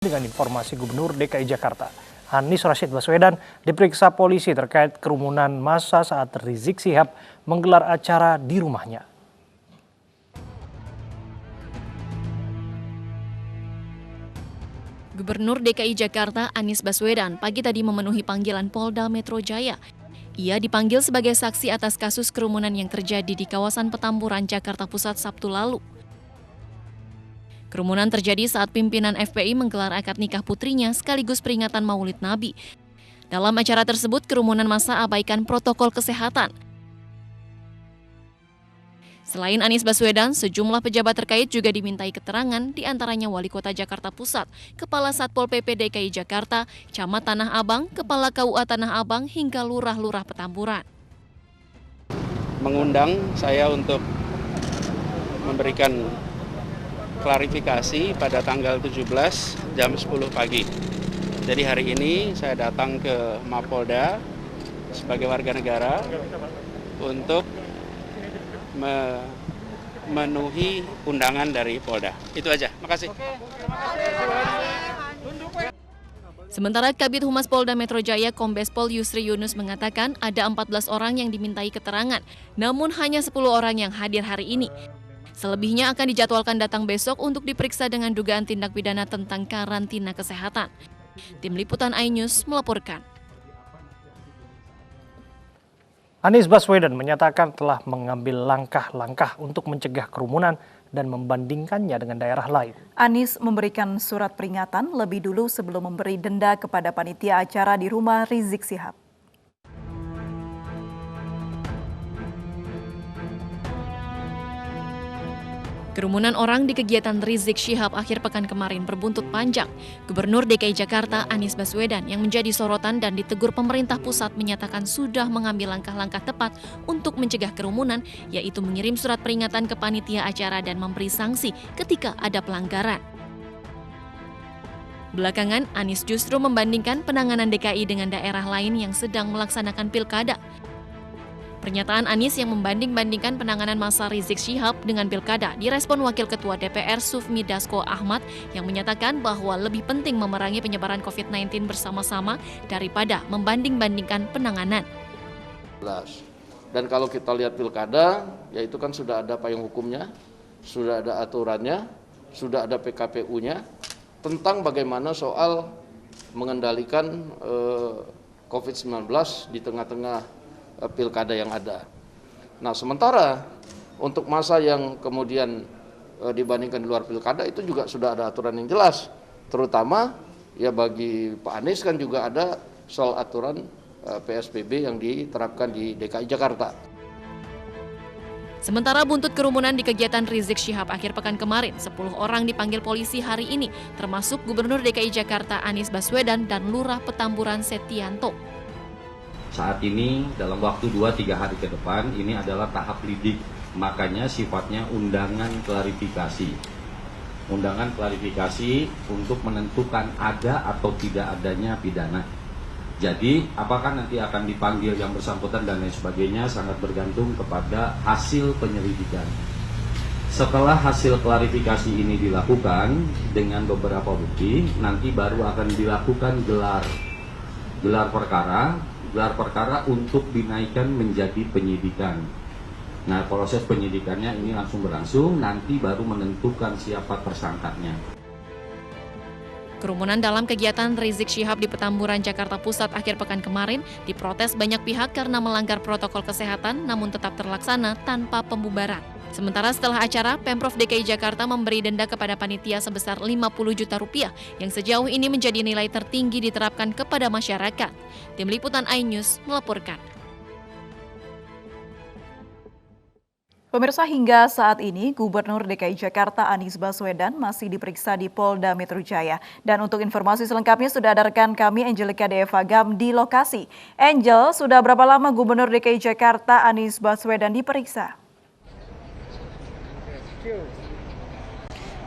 Dengan informasi Gubernur DKI Jakarta, Anies Rashid Baswedan diperiksa polisi terkait kerumunan massa saat Rizik Syihab menggelar acara di rumahnya. Gubernur DKI Jakarta Anies Baswedan pagi tadi memenuhi panggilan Polda Metro Jaya. Ia dipanggil sebagai saksi atas kasus kerumunan yang terjadi di kawasan Petamburan, Jakarta Pusat Sabtu lalu. Kerumunan terjadi saat pimpinan FPI menggelar akad nikah putrinya sekaligus peringatan Maulid Nabi. Dalam acara tersebut, kerumunan massa abaikan protokol kesehatan. Selain Anies Baswedan, sejumlah pejabat terkait juga dimintai keterangan, diantaranya Wali Kota Jakarta Pusat, Kepala Satpol PP DKI Jakarta, Camat Tanah Abang, Kepala KUA Tanah Abang, hingga lurah-lurah Petamburan. Mengundang saya untuk memberikan klarifikasi pada tanggal 17 jam 10 pagi. Jadi hari ini saya datang ke Mapolda sebagai warga negara untuk memenuhi undangan dari Polda. Itu aja. Makasih. Sementara Kabid Humas Polda Metro Jaya Kombes Pol Yusri Yunus mengatakan ada 14 orang yang dimintai keterangan, namun hanya 10 orang yang hadir hari ini. Selebihnya akan dijadwalkan datang besok untuk diperiksa dengan dugaan tindak pidana tentang karantina kesehatan. Tim Liputan iNews melaporkan. Anies Baswedan menyatakan telah mengambil langkah-langkah untuk mencegah kerumunan dan membandingkannya dengan daerah lain. Anies memberikan surat peringatan lebih dulu sebelum memberi denda kepada panitia acara di rumah Rizik Syihab. Kerumunan orang di kegiatan Rizik Syihab akhir pekan kemarin berbuntut panjang. Gubernur DKI Jakarta Anies Baswedan yang menjadi sorotan dan ditegur pemerintah pusat menyatakan sudah mengambil langkah-langkah tepat untuk mencegah kerumunan, yaitu mengirim surat peringatan ke panitia acara dan memberi sanksi ketika ada pelanggaran. Belakangan, Anies justru membandingkan penanganan DKI dengan daerah lain yang sedang melaksanakan pilkada. Pernyataan Anies yang membanding-bandingkan penanganan massa Rizik Syihab dengan pilkada direspon Wakil Ketua DPR Sufmi Dasko Ahmad yang menyatakan bahwa lebih penting memerangi penyebaran COVID-19 bersama-sama daripada membanding-bandingkan penanganan. Dan kalau kita lihat pilkada, ya itu kan sudah ada payung hukumnya, sudah ada aturannya, sudah ada PKPU-nya tentang bagaimana soal mengendalikan COVID-19 di tengah-tengah pilkada yang ada. Nah, sementara untuk masa yang kemudian dibandingkan di luar pilkada itu juga sudah ada aturan yang jelas. Terutama ya bagi Pak Anies kan juga ada soal aturan PSBB yang diterapkan di DKI Jakarta. Sementara buntut kerumunan di kegiatan Rizik Syihab akhir pekan kemarin, 10 orang dipanggil polisi hari ini, termasuk Gubernur DKI Jakarta Anies Baswedan dan Lurah Petamburan Setianto. Saat ini dalam waktu 2-3 hari ke depan ini adalah tahap lidik, makanya sifatnya undangan klarifikasi. Undangan klarifikasi untuk menentukan ada atau tidak adanya pidana. Jadi apakah nanti akan dipanggil yang bersangkutan dan lain sebagainya sangat bergantung kepada hasil penyelidikan. Setelah hasil klarifikasi ini dilakukan dengan beberapa bukti, nanti baru akan dilakukan gelar perkara untuk dinaikkan menjadi penyidikan. Nah, proses penyidikannya ini langsung berlangsung, nanti baru menentukan siapa tersangkanya. Kerumunan dalam kegiatan Rizik Syihab di Petamburan, Jakarta Pusat akhir pekan kemarin diprotes banyak pihak karena melanggar protokol kesehatan namun tetap terlaksana tanpa pembubaran. Sementara setelah acara, Pemprov DKI Jakarta memberi denda kepada panitia sebesar 50 juta rupiah yang sejauh ini menjadi nilai tertinggi diterapkan kepada masyarakat. Tim Liputan iNews melaporkan. Pemirsa, hingga saat ini Gubernur DKI Jakarta Anies Baswedan masih diperiksa di Polda Metro Jaya. Dan untuk informasi selengkapnya sudah ada rekan kami Angelica Deva Gam di lokasi. Angel, sudah berapa lama Gubernur DKI Jakarta Anies Baswedan diperiksa?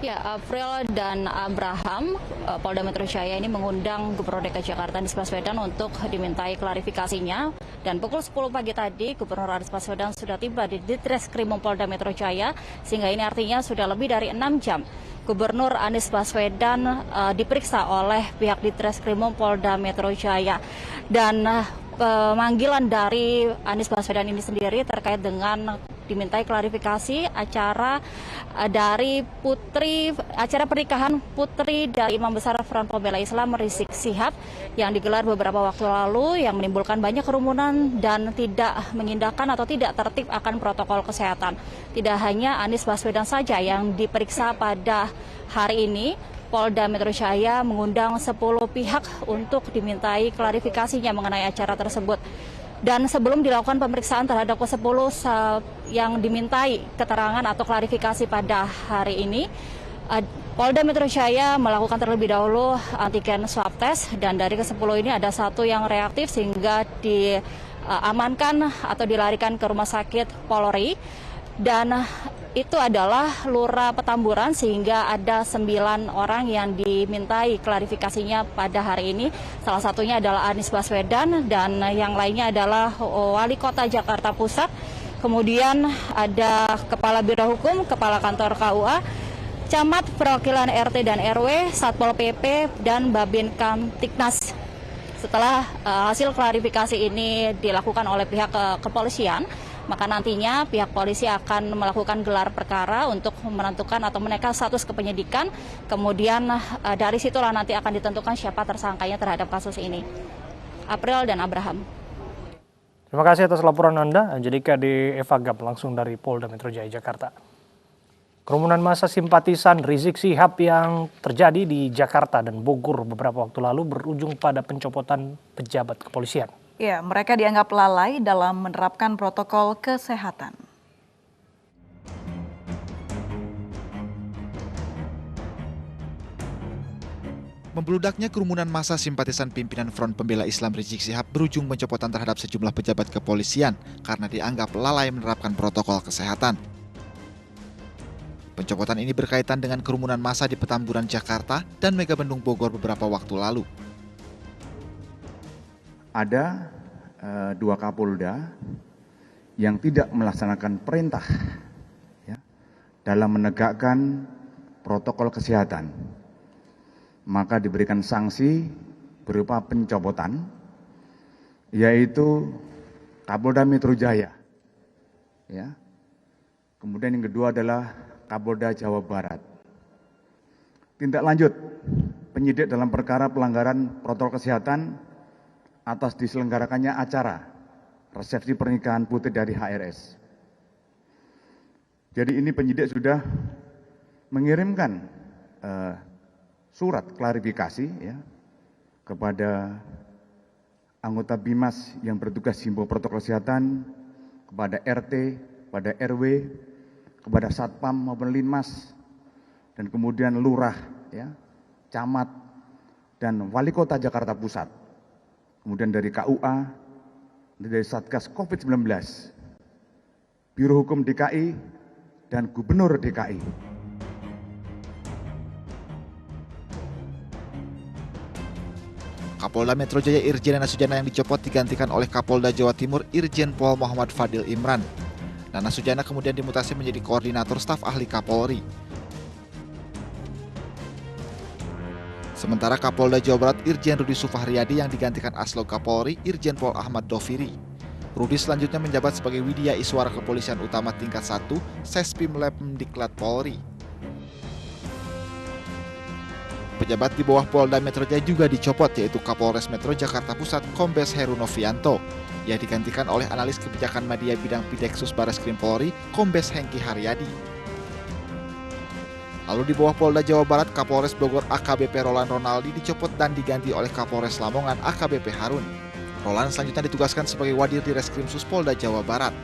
Ya, April dan Abraham, Polda Metro Jaya ini mengundang Gubernur DKI Jakarta Anies Baswedan untuk dimintai klarifikasinya. Dan pukul 10 pagi tadi, Gubernur Anies Baswedan sudah tiba di Ditreskrimum Polda Metro Jaya, sehingga ini artinya sudah lebih dari 6 jam Gubernur Anies Baswedan diperiksa oleh pihak Ditreskrimum Polda Metro Jaya. Dan pemanggilan dari Anies Baswedan ini sendiri terkait dengan dimintai klarifikasi acara acara pernikahan putri dari Imam Besar Front Pembela Islam Rizik Syihab yang digelar beberapa waktu lalu yang menimbulkan banyak kerumunan dan tidak mengindahkan atau tidak tertib akan protokol kesehatan. Tidak hanya Anies Baswedan saja yang diperiksa pada hari ini, Polda Metro Jaya mengundang 10 pihak untuk dimintai klarifikasinya mengenai acara tersebut. Dan sebelum dilakukan pemeriksaan terhadap ke-10 yang dimintai keterangan atau klarifikasi pada hari ini, Polda Metro Jaya melakukan terlebih dahulu antigen swab test, dan dari ke-10 ini ada 1 yang reaktif sehingga diamankan atau dilarikan ke Rumah Sakit Polri. Dan itu adalah Lurah Petamburan, sehingga ada 9 orang yang dimintai klarifikasinya pada hari ini. Salah satunya adalah Anies Baswedan dan yang lainnya adalah Wali Kota Jakarta Pusat. Kemudian ada Kepala Biro Hukum, Kepala Kantor KUA, Camat Perwakilan RT dan RW, Satpol PP, dan Babin Kamtibnas. Setelah hasil klarifikasi ini dilakukan oleh pihak kepolisian, maka nantinya pihak polisi akan melakukan gelar perkara untuk menentukan atau menaikkan status kepenyidikan. Kemudian dari situlah nanti akan ditentukan siapa tersangkanya terhadap kasus ini. April dan Abraham. Terima kasih atas laporan Anda, Angelika di Eva Gap langsung dari Polda Metro Jaya, Jakarta. Kerumunan massa simpatisan Rizik Syihab yang terjadi di Jakarta dan Bogor beberapa waktu lalu berujung pada pencopotan pejabat kepolisian. Ya, mereka dianggap lalai dalam menerapkan protokol kesehatan. Membeludaknya kerumunan massa simpatisan pimpinan Front Pembela Islam Rizik Syihab berujung pencopotan terhadap sejumlah pejabat kepolisian karena dianggap lalai menerapkan protokol kesehatan. Pencopotan ini berkaitan dengan kerumunan massa di Petamburan, Jakarta dan Megabendung Bogor beberapa waktu lalu. Ada 2 Kapolda yang tidak melaksanakan perintah ya, dalam menegakkan protokol kesehatan, maka diberikan sanksi berupa pencopotan, yaitu Kapolda Metro Jaya. Ya. Kemudian yang kedua adalah Kapolda Jawa Barat. Tindak lanjut penyidik dalam perkara pelanggaran protokol kesehatan atas diselenggarakannya acara resepsi pernikahan putri dari HRS. Jadi ini penyidik sudah mengirimkan surat klarifikasi ya, kepada anggota BIMAS yang bertugas himbau protokol kesehatan, kepada RT, kepada RW, kepada Satpam maupun Linmas, dan kemudian Lurah, ya, Camat, dan Wali Kota Jakarta Pusat. Kemudian dari KUA, dari Satgas COVID-19, Biro Hukum DKI, dan Gubernur DKI. Kapolda Metro Jaya Irjen Nana Sujana yang dicopot digantikan oleh Kapolda Jawa Timur Irjen Pol Muhammad Fadil Imran. Nana Sujana kemudian dimutasi menjadi Koordinator Staf Ahli Kapolri. Sementara Kapolda Jawa Barat Irjen Rudi Sufahriyadi yang digantikan Aslog Kapolri Irjen Pol Ahmad Doviri. Rudi selanjutnya menjabat sebagai Widya Iswara Kepolisian Utama tingkat 1 Sespim Lepmdiklat Polri. Pejabat di bawah Polda Metro Jaya juga dicopot, yaitu Kapolres Metro Jakarta Pusat Kombes Heru Novianto yang digantikan oleh analis kebijakan media bidang Pideksus Bareskrim Polri Kombes Hengki Haryadi. Lalu di bawah Polda Jawa Barat, Kapolres Bogor AKBP Roland Ronaldi dicopot dan diganti oleh Kapolres Lamongan AKBP Harun. Roland selanjutnya ditugaskan sebagai Wadir di Reskrimsus Polda Jawa Barat.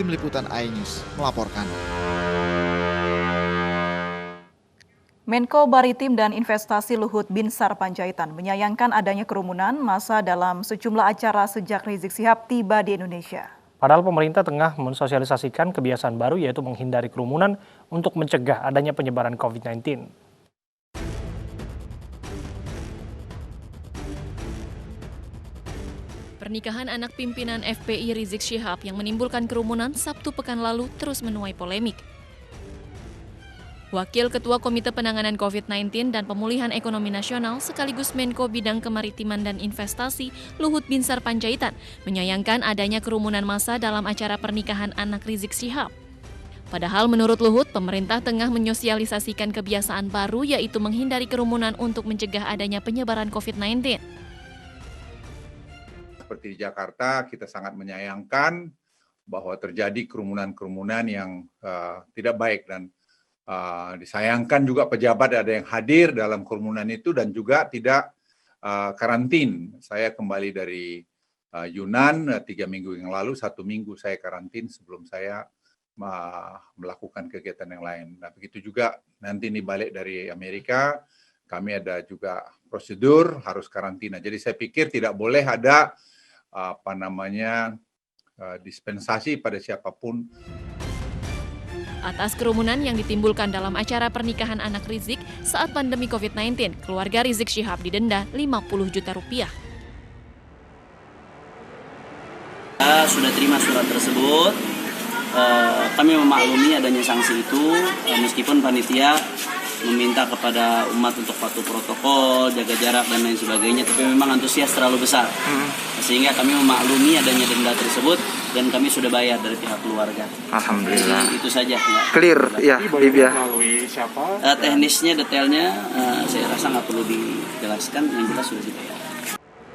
Tim Liputan iNews melaporkan. Menko Maritim dan Investasi Luhut Binsar Panjaitan menyayangkan adanya kerumunan massa dalam sejumlah acara sejak Rizik Syihab tiba di Indonesia. Padahal pemerintah tengah mensosialisasikan kebiasaan baru yaitu menghindari kerumunan untuk mencegah adanya penyebaran COVID-19. Pernikahan anak pimpinan FPI Rizik Syihab yang menimbulkan kerumunan Sabtu pekan lalu terus menuai polemik. Wakil Ketua Komite Penanganan COVID-19 dan Pemulihan Ekonomi Nasional sekaligus Menko Bidang Kemaritiman dan Investasi Luhut Binsar Panjaitan menyayangkan adanya kerumunan massa dalam acara pernikahan anak Rizik Syihab. Padahal menurut Luhut, pemerintah tengah menyosialisasikan kebiasaan baru yaitu menghindari kerumunan untuk mencegah adanya penyebaran COVID-19. Seperti di Jakarta, kita sangat menyayangkan bahwa terjadi kerumunan-kerumunan yang tidak baik dan disayangkan juga pejabat ada yang hadir dalam kerumunan itu dan juga tidak karantin. Saya kembali dari Yunan 3 minggu yang lalu, 1 minggu saya karantin sebelum saya melakukan kegiatan yang lain. Nah, begitu juga nanti ini balik dari Amerika, kami ada juga prosedur harus karantina. Jadi saya pikir tidak boleh ada dispensasi pada siapapun. Atas kerumunan yang ditimbulkan dalam acara pernikahan anak Rizik saat pandemi COVID-19, keluarga Rizik Syihab didenda 50 juta rupiah. Sudah terima surat tersebut, kami memaklumi adanya sanksi itu, meskipun panitia meminta kepada umat untuk patuh protokol, jaga jarak dan lain sebagainya, tapi memang antusias terlalu besar, sehingga kami memaklumi adanya denda tersebut dan kami sudah bayar dari pihak keluarga. Alhamdulillah. Jadi, itu saja. Clear ya, Libya. Teknisnya, detailnya, saya rasa nggak perlu dijelaskan, yang jelas sudah dibayar.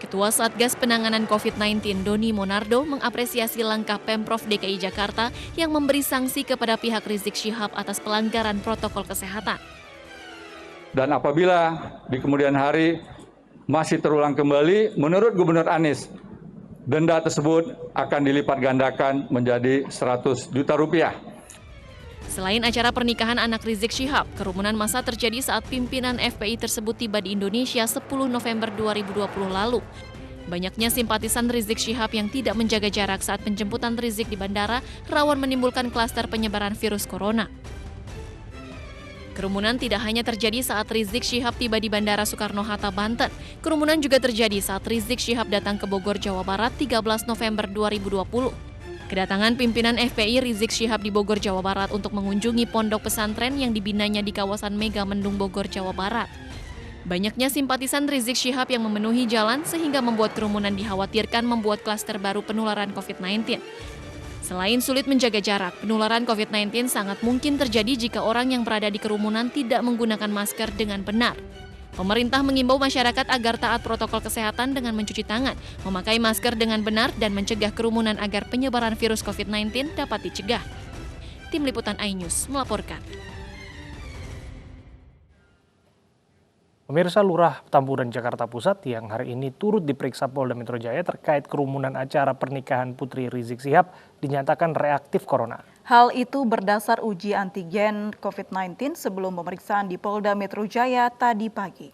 Ketua Satgas Penanganan COVID-19 Doni Monardo mengapresiasi langkah Pemprov DKI Jakarta yang memberi sanksi kepada pihak Rizik Syihab atas pelanggaran protokol kesehatan. Dan apabila di kemudian hari masih terulang kembali, menurut Gubernur Anies, denda tersebut akan dilipat gandakan menjadi 100 juta rupiah. Selain acara pernikahan anak Rizik Syihab, kerumunan massa terjadi saat pimpinan FPI tersebut tiba di Indonesia 10 November 2020 lalu. Banyaknya simpatisan Rizik Syihab yang tidak menjaga jarak saat penjemputan Rizik di bandara rawan menimbulkan klaster penyebaran virus corona. Kerumunan tidak hanya terjadi saat Rizik Syihab tiba di Bandara Soekarno-Hatta, Banten. Kerumunan juga terjadi saat Rizik Syihab datang ke Bogor, Jawa Barat 13 November 2020. Kedatangan pimpinan FPI Rizik Syihab di Bogor, Jawa Barat untuk mengunjungi pondok pesantren yang dibinanya di kawasan Mega Mendung, Bogor, Jawa Barat. Banyaknya simpatisan Rizik Syihab yang memenuhi jalan sehingga membuat kerumunan dikhawatirkan membuat klaster baru penularan COVID-19. Selain sulit menjaga jarak, penularan COVID-19 sangat mungkin terjadi jika orang yang berada di kerumunan tidak menggunakan masker dengan benar. Pemerintah mengimbau masyarakat agar taat protokol kesehatan dengan mencuci tangan, memakai masker dengan benar, dan mencegah kerumunan agar penyebaran virus COVID-19 dapat dicegah. Tim Liputan iNews melaporkan. Pemirsa, Lurah Petamburan Jakarta Pusat yang hari ini turut diperiksa Polda Metro Jaya terkait kerumunan acara pernikahan Putri Rizik Syihab dinyatakan reaktif corona. Hal itu berdasar uji antigen COVID-19 sebelum pemeriksaan di Polda Metro Jaya tadi pagi.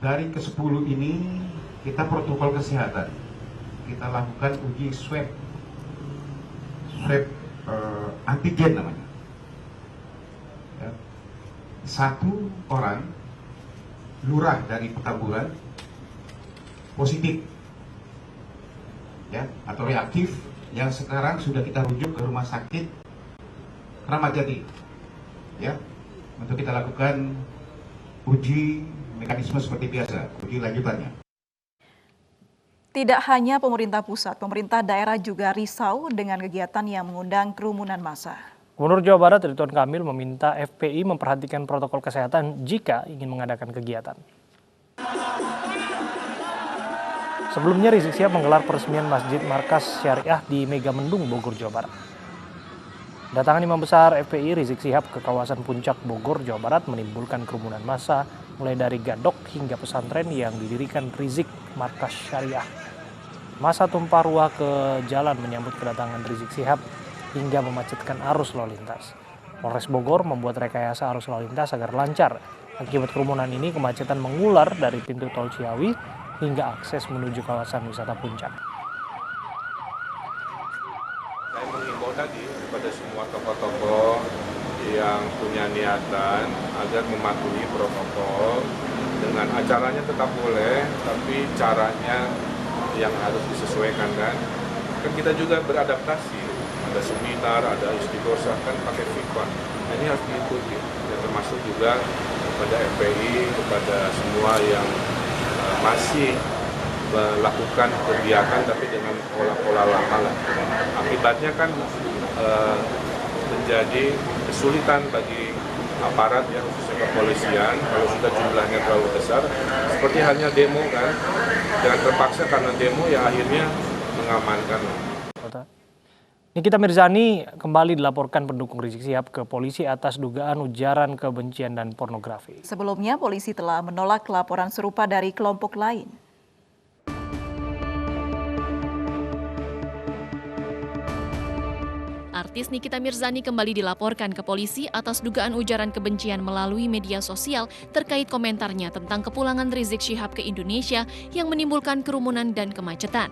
Dari ke-10 ini kita protokol kesehatan. Kita lakukan uji swab antigen namanya. Ya. 1 orang lurah dari Petamburan positif, ya, atau reaktif, yang sekarang sudah kita rujuk ke rumah sakit Kramat Jati, ya, untuk kita lakukan uji mekanisme seperti biasa, uji lanjutannya. Tidak hanya pemerintah pusat, pemerintah daerah juga risau dengan kegiatan yang mengundang kerumunan massa. Gubernur Jawa Barat Ridwan Kamil meminta FPI memperhatikan protokol kesehatan jika ingin mengadakan kegiatan. Sebelumnya Rizik Syihab menggelar peresmian Masjid Markas Syariah di Mega Mendung, Bogor, Jawa Barat. Datangan Imam Besar FPI Rizik Syihab ke kawasan Puncak Bogor, Jawa Barat menimbulkan kerumunan massa mulai dari gadok hingga pesantren yang didirikan Rizik Markas Syariah. Massa tumpah ruah ke jalan menyambut kedatangan Rizik Syihab hingga memacetkan arus lalu lintas. Polres Bogor membuat rekayasa arus lalu lintas agar lancar. Akibat kerumunan ini, kemacetan mengular dari pintu tol Ciawi hingga akses menuju kawasan wisata Puncak. Saya mengimbau tadi kepada semua tokoh-tokoh yang punya niatan agar mematuhi protokol, dengan acaranya tetap boleh, tapi caranya yang harus disesuaikan kan kita juga beradaptasi. ada seminar, ada istighosah kan pakai FIFA. Nah, ini harus diikuti, ya, termasuk juga kepada FPI, kepada semua yang masih melakukan kegiatan tapi dengan pola-pola lama lah. Akibatnya kan menjadi kesulitan bagi aparat ya, khususnya kepolisian kalau sudah jumlahnya terlalu besar. Seperti halnya demo kan, jangan terpaksa karena demo yang akhirnya mengamankan. Nikita Mirzani kembali dilaporkan pendukung Rizik Syihab ke polisi atas dugaan ujaran kebencian dan pornografi. Sebelumnya, polisi telah menolak laporan serupa dari kelompok lain. Artis Nikita Mirzani kembali dilaporkan ke polisi atas dugaan ujaran kebencian melalui media sosial terkait komentarnya tentang kepulangan Rizik Syihab ke Indonesia yang menimbulkan kerumunan dan kemacetan.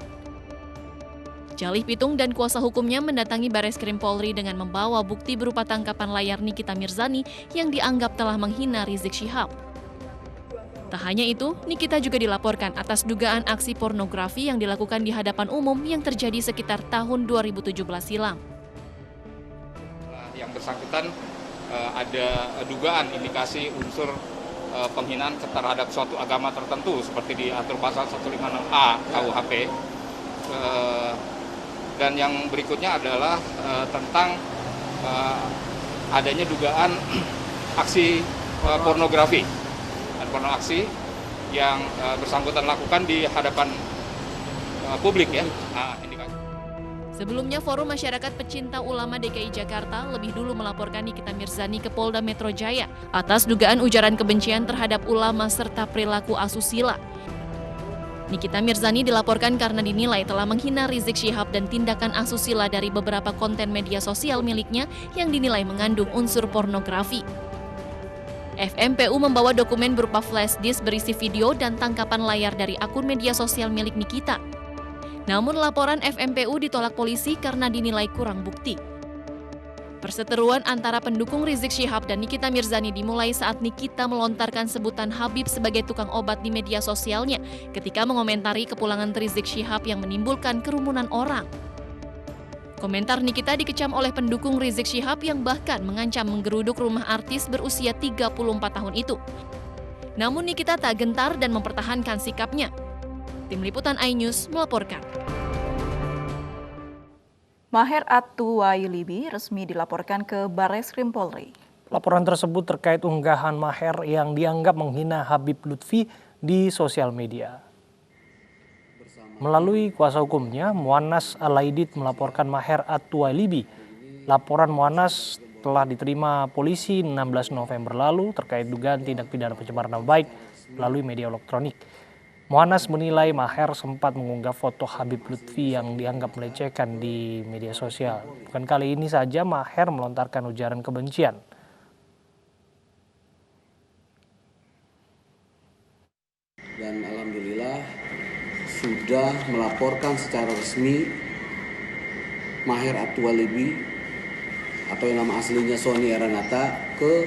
Jalih Pitung dan kuasa hukumnya mendatangi Bareskrim Polri dengan membawa bukti berupa tangkapan layar Nikita Mirzani yang dianggap telah menghina Rizik Syihab. Tak hanya itu, Nikita juga dilaporkan atas dugaan aksi pornografi yang dilakukan di hadapan umum yang terjadi sekitar tahun 2017 silam. Yang bersangkutan ada dugaan indikasi unsur penghinaan terhadap suatu agama tertentu seperti diatur pasal 156A KUHP. Dan yang berikutnya adalah tentang adanya dugaan aksi pornografi dan pornoaksi yang bersangkutan lakukan di hadapan publik ya. Sebelumnya, Forum Masyarakat Pecinta Ulama DKI Jakarta lebih dulu melaporkan Nikita Mirzani ke Polda Metro Jaya atas dugaan ujaran kebencian terhadap ulama serta perilaku asusila. Nikita Mirzani dilaporkan karena dinilai telah menghina Rizik Syihab dan tindakan asusila dari beberapa konten media sosial miliknya yang dinilai mengandung unsur pornografi. FMPU membawa dokumen berupa flash disk berisi video dan tangkapan layar dari akun media sosial milik Nikita. Namun laporan FMPU ditolak polisi karena dinilai kurang bukti. Perseteruan antara pendukung Rizik Syihab dan Nikita Mirzani dimulai saat Nikita melontarkan sebutan Habib sebagai tukang obat di media sosialnya ketika mengomentari kepulangan Rizik Syihab yang menimbulkan kerumunan orang. Komentar Nikita dikecam oleh pendukung Rizik Syihab yang bahkan mengancam menggeruduk rumah artis berusia 34 tahun itu. Namun Nikita tak gentar dan mempertahankan sikapnya. Tim Liputan iNews melaporkan. Maher At-Tuwailibi resmi dilaporkan ke Bareskrim Polri. Laporan tersebut terkait unggahan Maher yang dianggap menghina Habib Lutfi di sosial media. Melalui kuasa hukumnya, Muannas Alaidit melaporkan Maher At-Tuwailibi. Laporan Muannas telah diterima polisi 16 November lalu terkait dugaan tindak pidana pencemaran nama baik melalui media elektronik. Muannas menilai Maher sempat mengunggah foto Habib Lutfi yang dianggap melecehkan di media sosial. Bukan kali ini saja Maher melontarkan ujaran kebencian. Dan alhamdulillah sudah melaporkan secara resmi Maher At-Tuwailibi atau yang nama aslinya Sony Eranata ke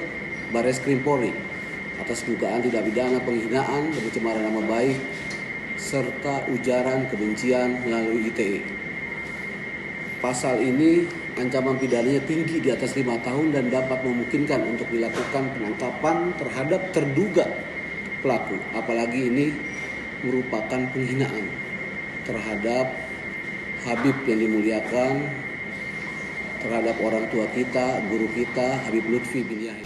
Bareskrim Polri atas dugaan tindak pidana penghinaan dan pencemaran nama baik serta ujaran kebencian melalui ITE. Pasal ini ancaman pidananya tinggi di atas 5 tahun dan dapat memungkinkan untuk dilakukan penangkapan terhadap terduga pelaku. Apalagi ini merupakan penghinaan terhadap Habib yang dimuliakan, terhadap orang tua kita, guru kita, Habib Lutfi bin Yahya.